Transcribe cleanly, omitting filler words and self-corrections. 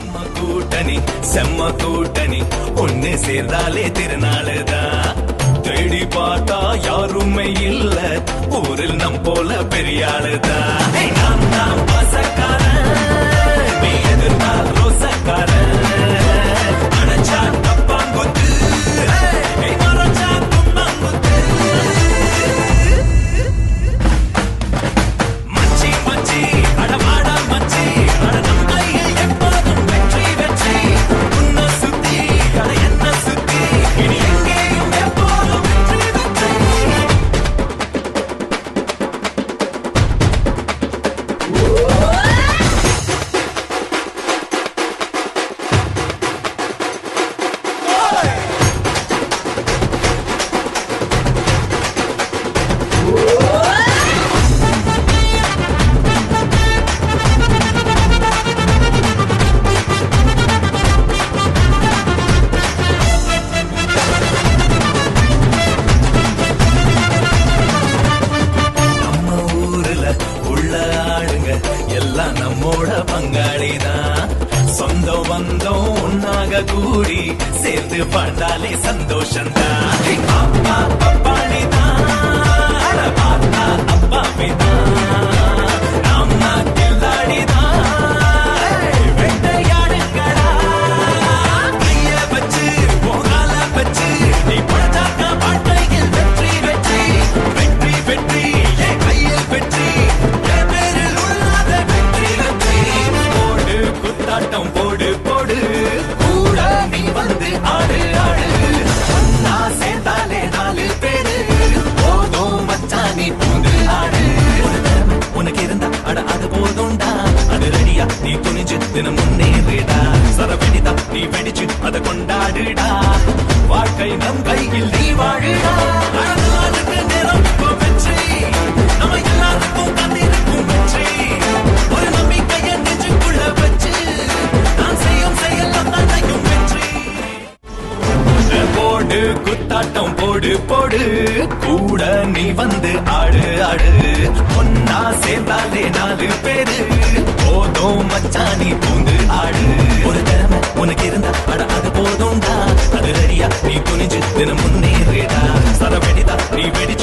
நம்ம கூட்டணி செம்ம கூட்டணி ஒண்ணு சேர்ந்தாலே திருநாளுதான். தேடி பார்த்தா யாருமே இல்ல ஊரில் நம் போல பெரியாளுதான். நாம் தான் பசக்காரன் நீ எதிர்த்தால் ரோசக்காரன் அணைச்சா தப்பாங்குத்து மறைச்சா கும்மாங்குத்து. மச்சி மச்சி அடவாடா மச்சி அட நம் கையில் எப்போதும் வெற்றி வெற்றி. உன்னை சுத்தி அட என்ன சுத்தி இனி எங்கேயும் எப்போதும் வெற்றி வெற்றி. நம்ம ஊருல உள்ள ஆளுங்க எல்லாம் நம்மோட பங்காளிதான். சொந்தம் வந்தோம் ஒன்னாக கூடி சேர்ந்து பாண்டாலே சந்தோஷம்தான். அப்பா அப்பாடிதான் பார்த்தா அப்பாவிதான் நம்ம கில்லாடிதான் வெட்டையாடுங்கடா. கைய வச்சு போகால வச்சு நீ பழச்சாக்க பாட்டையில் வெற்றி வெற்றி வெற்றி வெற்றி என் கையில் வெற்றி என் பேரில் உள்ளாத வெற்றி வெற்றி. போடு குத்தாட்டம் போடு போடு கூட நீ வந்து ஆடு ஆடு. ஒன்னா சேர்ந்தாலே 4 பேரு போதும் மச்சான் நீ பூந்து ஆடு. ஒரு திறமை உனக்கு இருந்தா அட அது போதும்டா. அது ரெடியா நீ துணிஞ்சு தினம் முன்னேறிடா. சரவெடிதா நீ வெடிச்சு அதை கொண்டாடுடா. வாழ்க்கை நம் கையில் நீ வாழுடா. அழகாருக்கு நேரம் இப்போ வெற்றி நம்ம எல்லாருக்கும் காத்திருக்கும் வெற்றி. ஒரு நம்பிக்கையை நெஞ்சுக்குள்ள வச்சு நான் செய்யும் செயல் அனையும் வெற்றி. போடு குத்தாட்டம் போடு போடு கூட நீ வந்து ஆடு ஆடு. ஒன்னா சேர்ந்தாலே 4 பேரு போதும் மச்சான் நீ பூந்து ஆடு. ஒரு திறமை உனக்கு இருந்தா அட அது போதும்டா. அது ரெடியா நீ துணிஞ்சு தினம் முன்னேறிடா. சரவெடிதா நீ வெடி